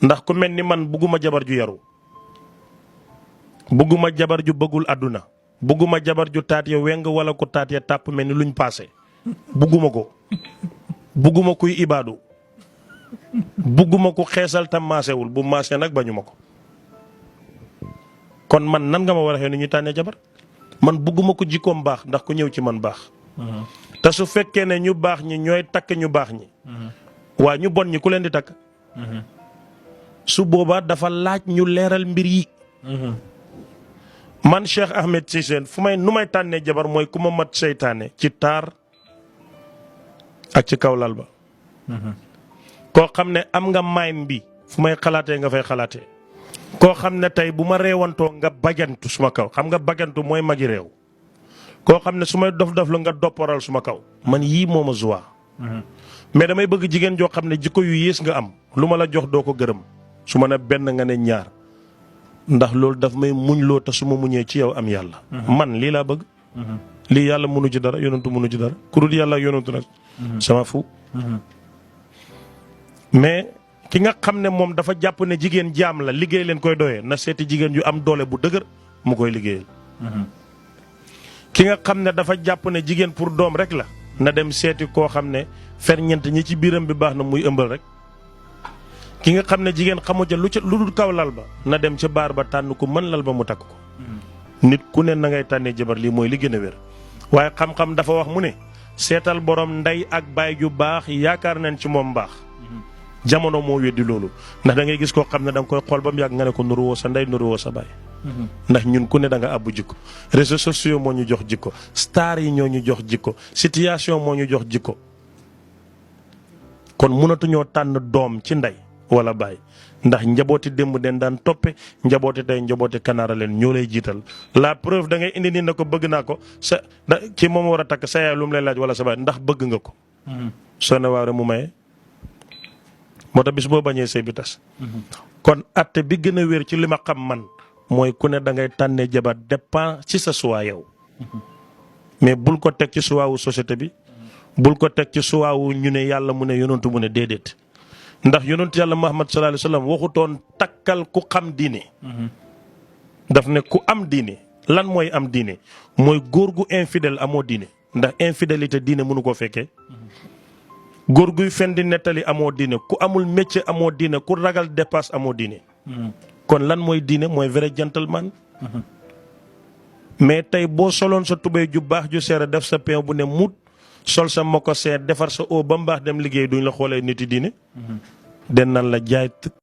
ndax ku mel ni man bugguma jabar ju yaru bugguma jabar ju bëggul àdduna bugguma jabar ju taat ya weng wala ku taat ya tàpp mel ni luñ paase bugguma ko bugguma kuy ibaadu bugguma ku xeesal tam maasewul bu maase nag bañuma ko kon man nan nga ma war a xew ni ñuy tànnee jabar man bugguma ko jikkoom baax ndax ku ñëw ci man baax te su fekkee ne ñu baax ñi ñooy takk ñu baax ñi waa ñu bon ñi ku leen di takk su boobaa dafa laaj ñu leeral mbir yi man Cheikh Ahmed Cissé nu may tànnee jabar mooy ku ma mat seytaane ci taar ak ci kaw lal ba koo xam ne am nga mayn bi fu may xalaatee nga fay xalaatee koo xam ne tey bu ma reewantoo nga bajantu suma kaw xam nga bajantu mooy magi réew koo xam ne su may dof-dof lu nga dopparal suma kaw man yii mooma joie mais damay bëgg jigéen joo xam ne jikko yu yées nga am lu ma la jox doo ko gërëm su ma ne benn nga ne ñaar ndax loolu daf may muñ loo te su ma muñee ci yow am yàlla man lii laa bëgg lii yàlla mënu ci dara yonentu mënu ci dara ku dul yàlla ak yonentu nag sama fu mais ki nga xam ne moom dafa jàpp ne jigéen jaam la liggéey leen koy doyee na seeti jigéen yu am doole bu dëgër mu koy liggéeyal ki nga xam ne dafa jàpp ne jigéen pour doom rek la na dem seeti koo xam ne ferñeent ñi ci biiram bi baax na muy ëmbal rek ki nga xam ne jigéen xamu ca lu dul kaw lal ba na dem ca baar ba tànn ko mën lal ba mu takk ko nit ku ne na ngay tànnee jabar lii mooy li gën a wér waaye xam-xam dafa wax mu ne seetal borom ndey ak baay ju baax yaakaar nañ ci moom baax jamono moo weddi loolu ndax da ngay gis koo xam ne da nga koy xool ba mu yàgg nga ne ko nuruwoo sa ndey nuruwoo sa baay ndax ñun ku ne da nga àbbu jikko réseaux sociaux moo ñu jox jikko star yi ñoo ñu jox jikko situation moo ñu jox jikko kon mënatuñoo tànn doom ci ndey wala baay ndax njabooti démb den daan toppe njabooti tey njabooti kanaara leen ñoo lay jiital la preuve da ngay indi ni na ko bëgg naa ko sa ci moom war a takk sa yaay lu mu lay laaj wala sa baay ndax bëgg nga ko soo ne waaw rek mu maye moo tax bis boo bañee sëy bi tas kon atte bi gën a wér ci li ma xam man mooy ku ne da ngay tànnee jabar dépend ci sa suwaa yow mais bul ko teg ci suwaawu société bi bul ko teg ci suwaawu ñu ne yàlla mu ne yonantu mu ne déedéet ndax yonantu yàlla Muhammad sallallahu alayhi wa sallam waxutoon takkal ku xam diine daf ne ku am diine lan mooy am diine mooy góor gu infidèle amoo diine ndax infidélité diine mënu koo fekkee góor guy fen di nettali amoo diine ku amul métier amoo diine ku ragal dépasse amoo diine kon lan mooy diine mooy vrai gentleman mais tey boo soloon sa tubéy ju baax ju seere def sa pain bu ne mut sol sa moko seet defar sa oo ba mbaax dem liggéey duñ la xoolee nit yi diine den nan la jaay